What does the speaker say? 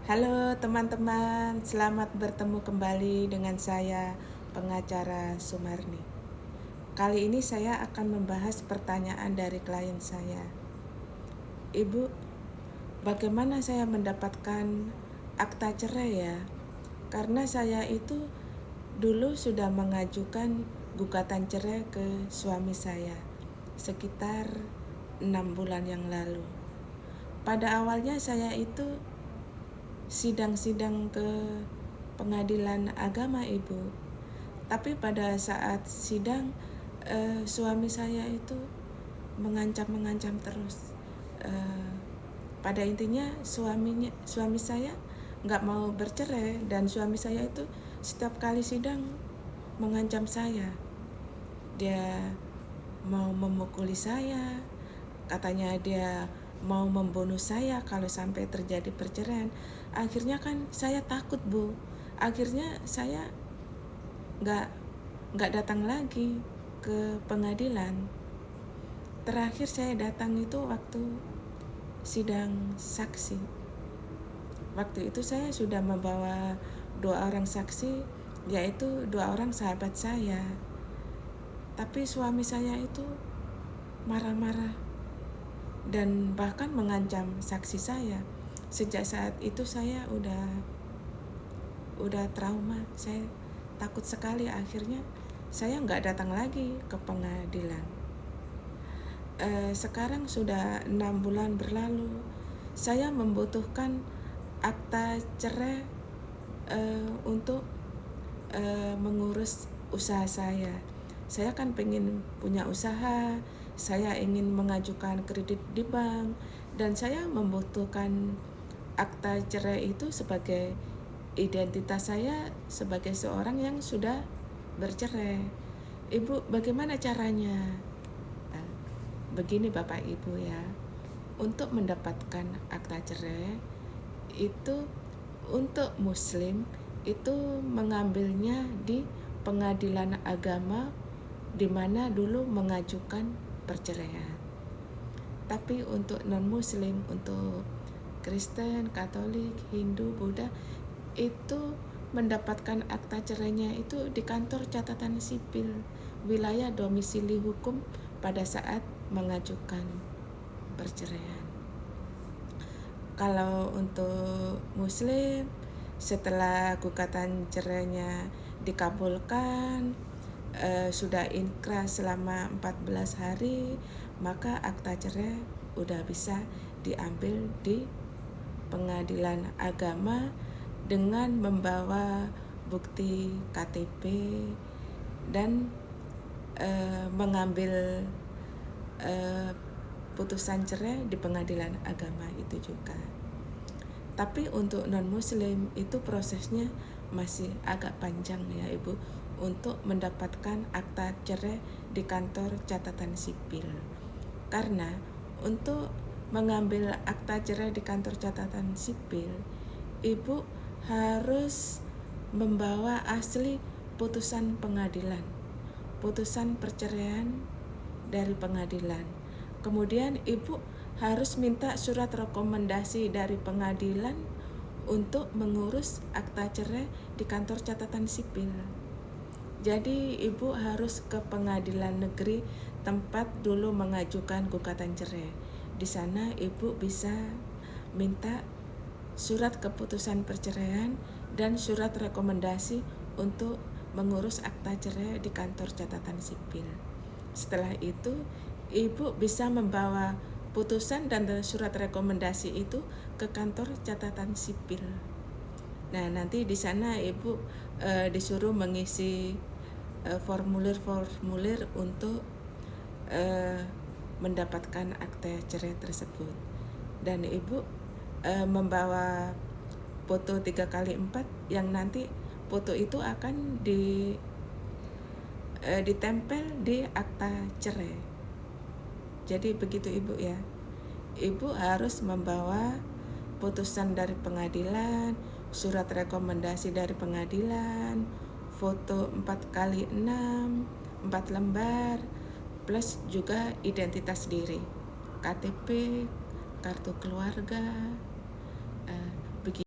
Halo teman-teman, selamat bertemu kembali dengan saya, pengacara Sumarni. Kali ini saya akan membahas pertanyaan dari klien saya. Ibu, bagaimana saya mendapatkan akta cerai ya? Karena saya itu dulu sudah mengajukan gugatan cerai ke suami saya sekitar 6 bulan yang lalu. Pada awalnya saya itu sidang-sidang ke pengadilan agama, Ibu. Tapi pada saat sidang suami saya itu mengancam terus. Pada intinya suami saya nggak mau bercerai, dan suami saya itu setiap kali sidang mengancam saya. Dia mau memukuli saya, katanya dia mau membunuh saya kalau sampai terjadi perceraian. Akhirnya kan saya takut, Bu. Akhirnya saya nggak datang lagi ke pengadilan. Terakhir saya datang itu waktu sidang saksi. Waktu itu saya sudah membawa 2 orang saksi, yaitu 2 orang sahabat saya. Tapi suami saya itu marah-marah dan bahkan mengancam saksi saya. Sejak saat itu saya udah trauma, saya takut sekali. Akhirnya saya nggak datang lagi ke pengadilan. Sekarang sudah 6 bulan berlalu. Saya membutuhkan akta cerai untuk mengurus usaha saya. Saya kan pengen punya usaha, saya ingin mengajukan kredit di bank, dan saya membutuhkan akta cerai itu sebagai identitas saya sebagai seorang yang sudah bercerai. Ibu, bagaimana caranya? Begini Bapak Ibu ya, untuk mendapatkan akta cerai itu untuk Muslim itu mengambilnya di pengadilan agama di mana dulu mengajukan perceraian. Tapi untuk non-Muslim, untuk Kristen, Katolik, Hindu, Buddha, itu mendapatkan akta cerainya itu di kantor catatan sipil wilayah domisili hukum pada saat mengajukan perceraian. Kalau untuk Muslim, setelah gugatan cerainya dikabulkan, sudah inkrah selama 14 hari, maka akta cerai udah bisa diambil di pengadilan agama dengan membawa bukti KTP dan mengambil putusan cerai di pengadilan agama itu juga. Tapi untuk non-Muslim itu prosesnya masih agak panjang ya Ibu, untuk mendapatkan akta cerai di kantor catatan sipil. Karena untuk mengambil akta cerai di kantor catatan sipil, Ibu harus membawa asli putusan pengadilan, putusan perceraian dari pengadilan. Kemudian Ibu harus minta surat rekomendasi dari pengadilan untuk mengurus akta cerai di kantor catatan sipil. Jadi Ibu harus ke pengadilan negeri tempat dulu mengajukan gugatan cerai. Di sana Ibu bisa minta surat keputusan perceraian dan surat rekomendasi untuk mengurus akta cerai di kantor catatan sipil. Setelah itu Ibu bisa membawa putusan dan surat rekomendasi itu ke kantor catatan sipil. Nah, nanti di sana Ibu disuruh mengisi formulir-formulir untuk mendapatkan akta cerai tersebut. Dan Ibu membawa foto 3x4 yang nanti foto itu akan ditempel di akta cerai. Jadi begitu Ibu ya. Ibu harus membawa putusan dari pengadilan, surat rekomendasi dari pengadilan, foto 4x6, 4 lembar, plus juga identitas diri, KTP, kartu keluarga,